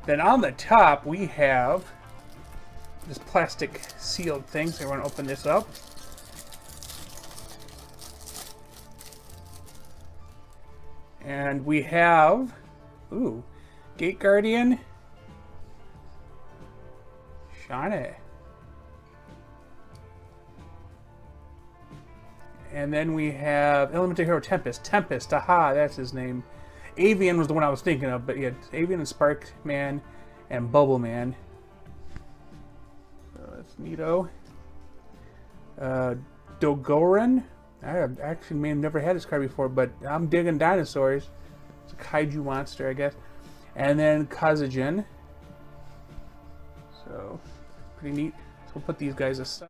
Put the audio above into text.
Then on the top we have this plastic sealed thing, so I want to open this up. And we have, ooh, Gate Guardian, HNE. And then we have Elemental Hero Tempest. Tempest, aha, that's his name. Avian was the one I was thinking of, but yeah, Avian and Spark Man and Bubble Man. So that's neato. Dogoran. I actually may have never had this card before, but I'm digging dinosaurs. It's a kaiju monster, I guess. And then Kazajan. So, pretty neat. So we'll put these guys aside.